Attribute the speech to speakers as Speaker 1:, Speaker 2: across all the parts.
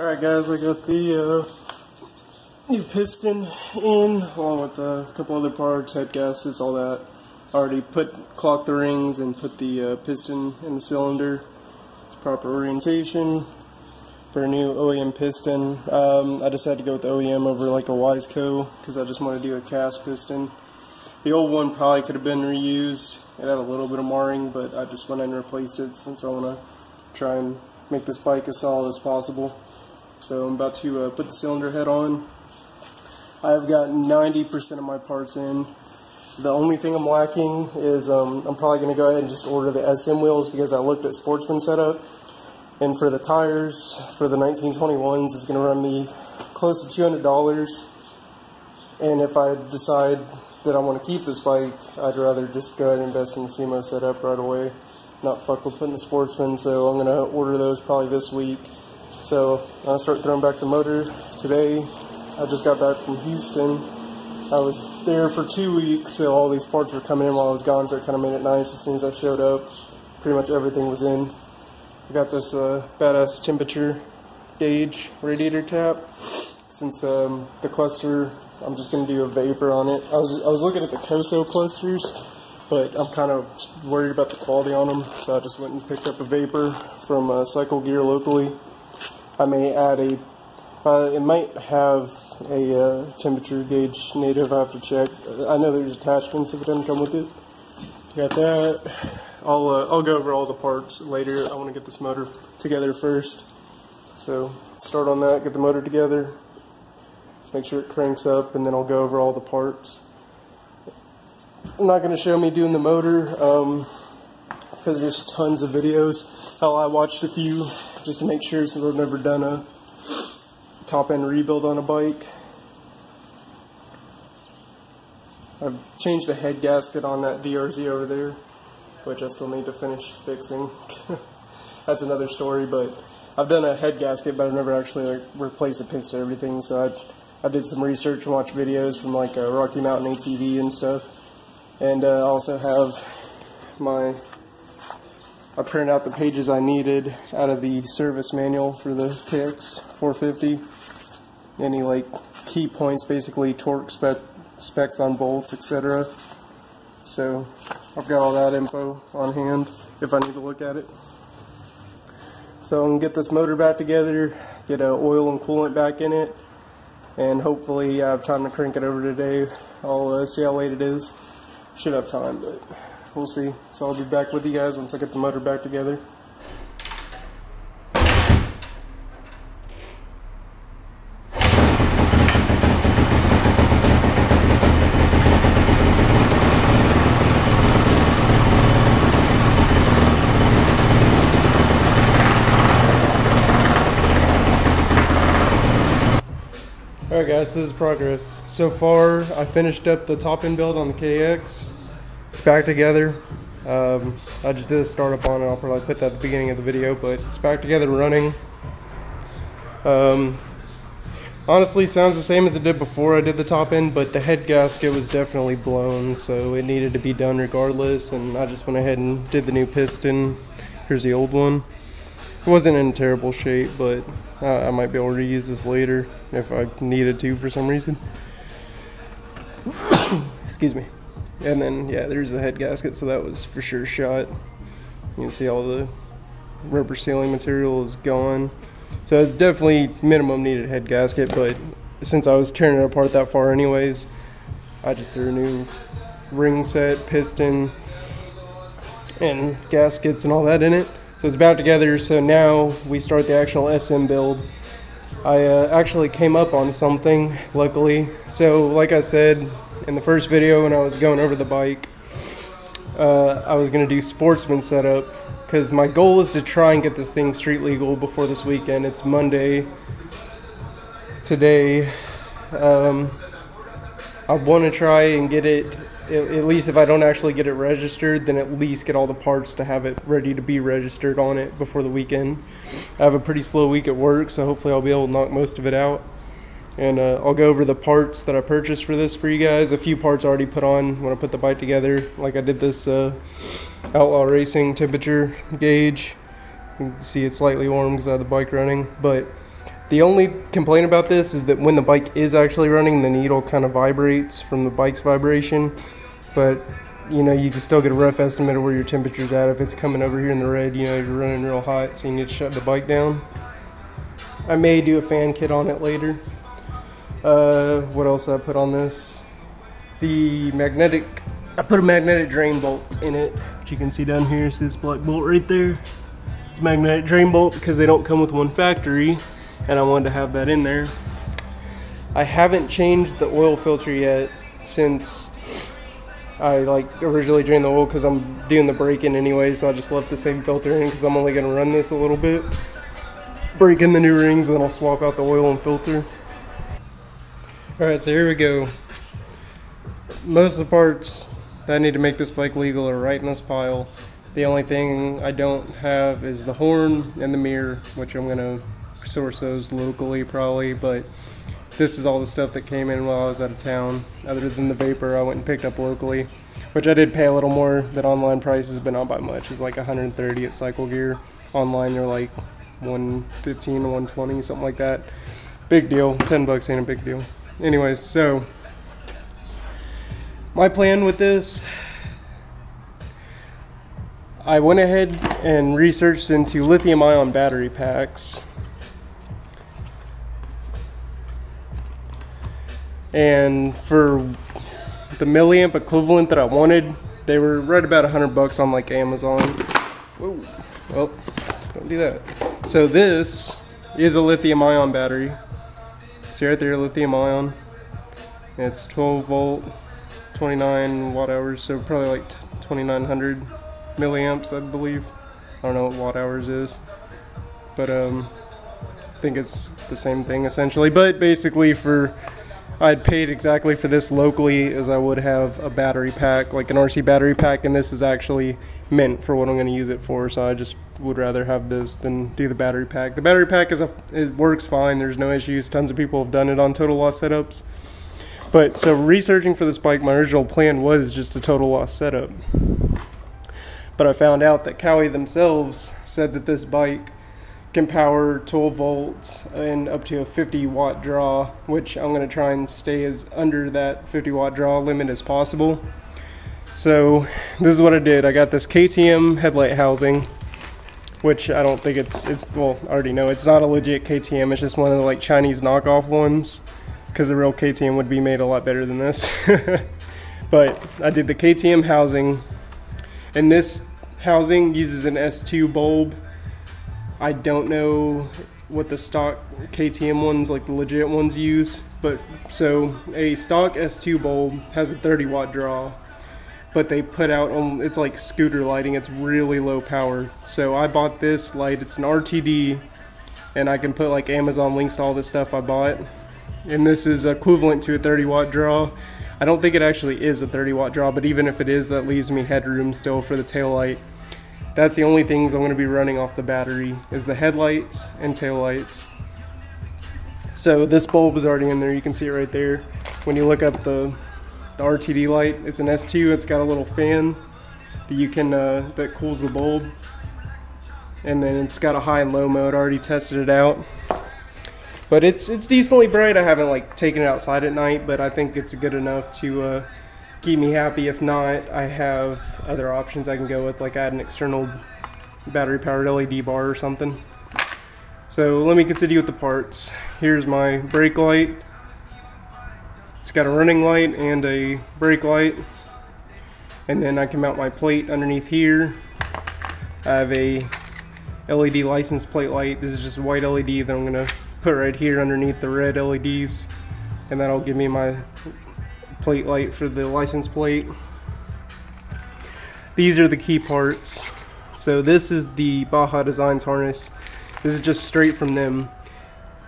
Speaker 1: Alright guys, I got the new piston in, along with a couple other parts, head gaskets, all that. I already clocked the rings and put the piston in the cylinder. It's proper orientation for a new OEM piston. I decided to go with the OEM over like a Wiseco because I just want to do a cast piston. The old one probably could have been reused. It had a little bit of marring, but I just went and replaced it since I want to try and make this bike as solid as possible. So I'm about to put the cylinder head on. I've got 90% of my parts in. The only thing I'm lacking is I'm probably going to go ahead and just order the SM wheels because I looked at Sportsman setup. And for the tires, for the 1921s, it's going to run me close to $200. And if I decide that I want to keep this bike, I'd rather just go ahead and invest in the Sumo setup right away. Not fuck with putting the Sportsman, so I'm going to order those probably this week. So I'll start throwing back the motor today. I just got back from Houston. I was there for 2 weeks, so all these parts were coming in while I was gone, so it kind of made it nice. As soon as I showed up, pretty much everything was in. I got this badass temperature gauge radiator cap. Since the cluster, I'm just going to do a vapor on it. I was looking at the Koso clusters, but I'm kind of worried about the quality on them, so I just went and picked up a vapor from Cycle Gear locally. I may add it might have a temperature gauge native. I have to check. I know there's attachments if it doesn't come with it. Got that. I'll go over all the parts later. I want to get this motor together first. So start on that, get the motor together, make sure it cranks up, and then I'll go over all the parts. I'm not going to show me doing the motor because there's tons of videos. Hell, I watched a few just to make sure, since I've never done a top end rebuild on a bike. I've changed the head gasket on that DRZ over there, which I still need to finish fixing. That's another story, but I've done a head gasket, but I've never actually replaced a piston or everything, so I did some research and watched videos from like Rocky Mountain ATV and stuff. And I also have I printed out the pages I needed out of the service manual for the KX450. Any like key points, basically torque specs on bolts, etc. So I've got all that info on hand if I need to look at it. So I'm going to get this motor back together, get oil and coolant back in it, and hopefully I have time to crank it over today. I'll see how late it is. Should have time, but we'll see. So I'll be back with you guys once I get the motor back together. Alright guys, this is progress. So far, I finished up the top end build on the KX. It's back together. I just did a startup on it. I'll probably put that at the beginning of the video, but it's back together running. Honestly, sounds the same as it did before I did the top end, but the head gasket was definitely blown, so it needed to be done regardless, and I just went ahead and did the new piston. Here's the old one. It wasn't in terrible shape, but I might be able to reuse this later if I needed to for some reason. Excuse me. And then, yeah, there's the head gasket, so that was for sure shot. You can see all the rubber sealing material is gone. So it's definitely minimum needed head gasket, but since I was tearing it apart that far anyways, I just threw a new ring set, piston, and gaskets and all that in it. So it's back together, so now we start the actual SM build. I actually came up on something, luckily. So like I said in the first video when I was going over the bike, I was going to do Sportsman setup, because my goal is to try and get this thing street legal before this weekend. It's Monday today. I want to try and get it, at least if I don't actually get it registered, then at least get all the parts to have it ready to be registered on it before the weekend. I have a pretty slow week at work, so hopefully I'll be able to knock most of it out. And I'll go over the parts that I purchased for this for you guys. A few parts already put on when I put the bike together. Like I did this Outlaw Racing temperature gauge. You can see it's slightly warm because I have the bike running. But The only complaint about this is that when the bike is actually running, the needle kind of vibrates from the bike's vibration. But, you know, you can still get a rough estimate of where your temperature's at. If it's coming over here in the red, you know, you're running real hot, so you need to shut the bike down. I may do a fan kit on it later. What else did I put on this? I put a magnetic drain bolt in it, which you can see down here. See this black bolt right there? It's a magnetic drain bolt because they don't come with one factory, and I wanted to have that in there. I haven't changed the oil filter yet since I originally drained the oil, because I'm doing the break-in anyway, so I just left the same filter in because I'm only going to run this a little bit. Break in the new rings, and then I'll swap out the oil and filter. Alright, so here we go. Most of the parts that I need to make this bike legal are right in this pile. The only thing I don't have is the horn and the mirror, which I'm going to source those locally probably, but this is all the stuff that came in while I was out of town. Other than the vapor, I went and picked up locally, which I did pay a little more than online prices, but not by much. It's like $130 at Cycle Gear. Online they're like $115 or $120, something like that. Big deal. 10 bucks ain't a big deal. Anyways, so my plan with this, I went ahead and researched into lithium ion battery packs. And for the milliamp equivalent that I wanted, they were right about 100 bucks on like Amazon. Whoa. Oh, don't do that. So this is a lithium ion battery. See right there, lithium ion. It's 12 volt, 29 watt hours, so probably like 2900 milliamps, I believe. I don't know what watt hours is, but I think it's the same thing essentially. But basically, I'd paid exactly for this locally as I would have a battery pack, like an RC battery pack, and this is actually meant for what I'm going to use it for, so I just would rather have this than do the battery pack. The battery pack it works fine, there's no issues. Tons of people have done it on total loss setups. But so researching for this bike, my original plan was just a total loss setup. But I found out that Cowie themselves said that this bike can power 12 volts and up to a 50 watt draw, which I'm going to try and stay as under that 50 watt draw limit as possible. So this is what I did. I got this KTM Headlight Housing, which I don't think well, I already know it's not a legit KTM. It's just one of the like Chinese knockoff ones, because the real KTM would be made a lot better than this. But I did the KTM housing, and this housing uses an S2 bulb. I don't know what the stock KTM ones, like the legit ones, use, but so a stock S2 bulb has a 30 watt draw, but they put out on, it's like scooter lighting, it's really low power. So I bought this light, it's an RTD, and I can put like Amazon links to all the stuff I bought, and this is equivalent to a 30 watt draw. I don't think it actually is a 30 watt draw, but even if it is, that leaves me headroom still for the tail light. That's the only things I'm going to be running off the battery, is the headlights and tail lights. So this bulb is already in there, you can see it right there. When you look up the RTD light, it's an S2, it's got a little fan that you can that cools the bulb, and then it's got a high and low mode. I already tested it out, but it's decently bright. I haven't like taken it outside at night, but I think it's good enough to keep me happy. If not, I have other options I can go with, like add an external battery powered LED bar or something. So let me continue with the parts. Here's my brake light. It's got a running light and a brake light, and then I can mount my plate underneath here. I have a LED license plate light. This is just a white LED that I'm gonna put right here underneath the red LEDs, and that'll give me my plate light for the license plate. These are the key parts. So this is the Baja Designs harness. This is just straight from them.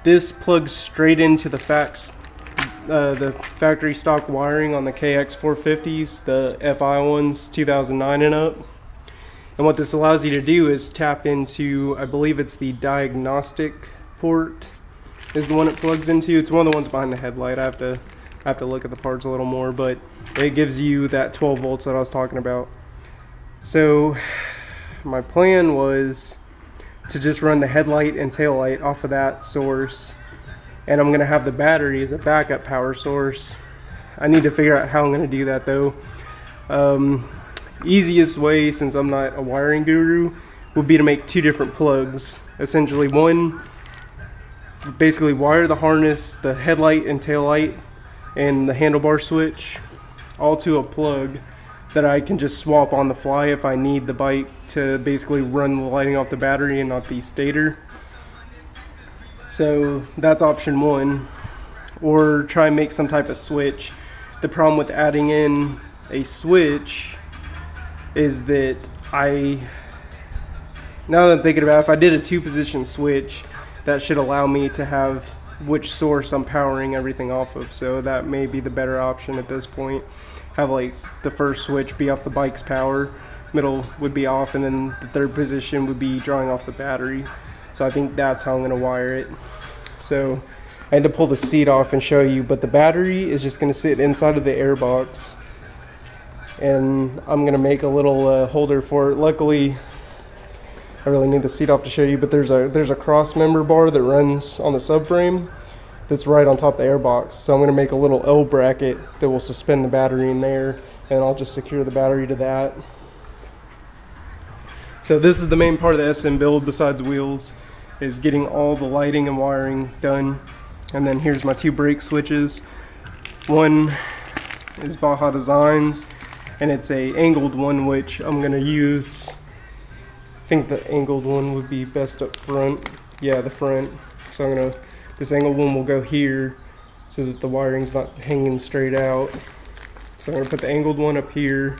Speaker 1: This plugs straight into the factory stock wiring on the KX450s, the FI ones, 2009 and up. And what this allows you to do is tap into, I believe it's the diagnostic port is the one it plugs into. It's one of the ones behind the headlight. I have to look at the parts a little more, but it gives you that 12 volts that I was talking about. So my plan was to just run the headlight and tail light off of that source, and I'm gonna have the battery as a backup power source. I need to figure out how I'm gonna do that though. Easiest way, since I'm not a wiring guru, would be to make two different plugs. Essentially, one, basically wire the harness, the headlight and tail light, and the handlebar switch all to a plug that I can just swap on the fly if I need the bike to basically run the lighting off the battery and not the stator. So that's option one. Or try and make some type of switch. The problem with adding in a switch is that now that I'm thinking about it, if I did a 2-position switch, that should allow me to have which source I'm powering everything off of. So that may be the better option at this point. Have like the first switch be off the bike's power, middle would be off, and then the third position would be drawing off the battery. So I think that's how I'm going to wire it. So I had to pull the seat off and show you, but the battery is just going to sit inside of the air box, and I'm going to make a little holder for it. Luckily, I really need the seat off to show you, but there's a cross member bar that runs on the subframe that's right on top of the airbox. So I'm going to make a little L bracket that will suspend the battery in there, and I'll just secure the battery to that. So this is the main part of the SM build besides wheels, is getting all the lighting and wiring done. And then here's my 2 brake switches. One is Baja Designs, and it's a angled one, which I'm going to use. I think the angled one would be best up front. Yeah, the front. So this angled one will go here so that the wiring's not hanging straight out. So I'm gonna put the angled one up here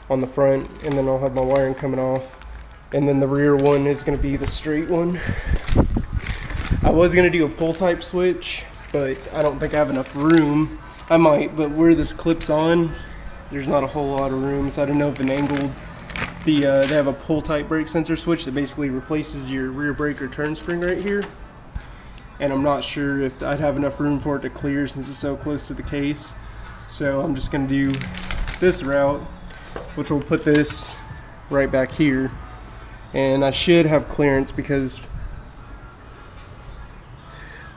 Speaker 1: on the front, and then I'll have my wiring coming off. And then the rear one is gonna be the straight one. I was gonna do a pull type switch, but I don't think I have enough room. I might, but where this clips on, there's not a whole lot of room. So I don't know if an angled, they have a pull type brake sensor switch that basically replaces your rear brake or turn spring right here, and I'm not sure if I'd have enough room for it to clear since it's so close to the case. So I'm just going to do this route, which will put this right back here, and I should have clearance because,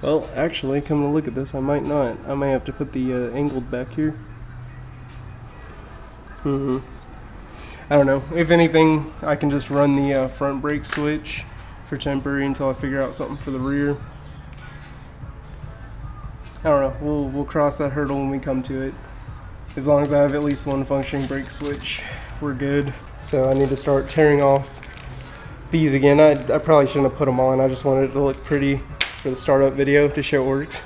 Speaker 1: well, actually, come to look at this, I might not. I may have to put the angled back here. I don't know. If anything, I can just run the front brake switch for temporary until I figure out something for the rear. I don't know. We'll cross that hurdle when we come to it. As long as I have at least one functioning brake switch, we're good. So I need to start tearing off these again. I probably shouldn't have put them on. I just wanted it to look pretty for the startup video to show it works.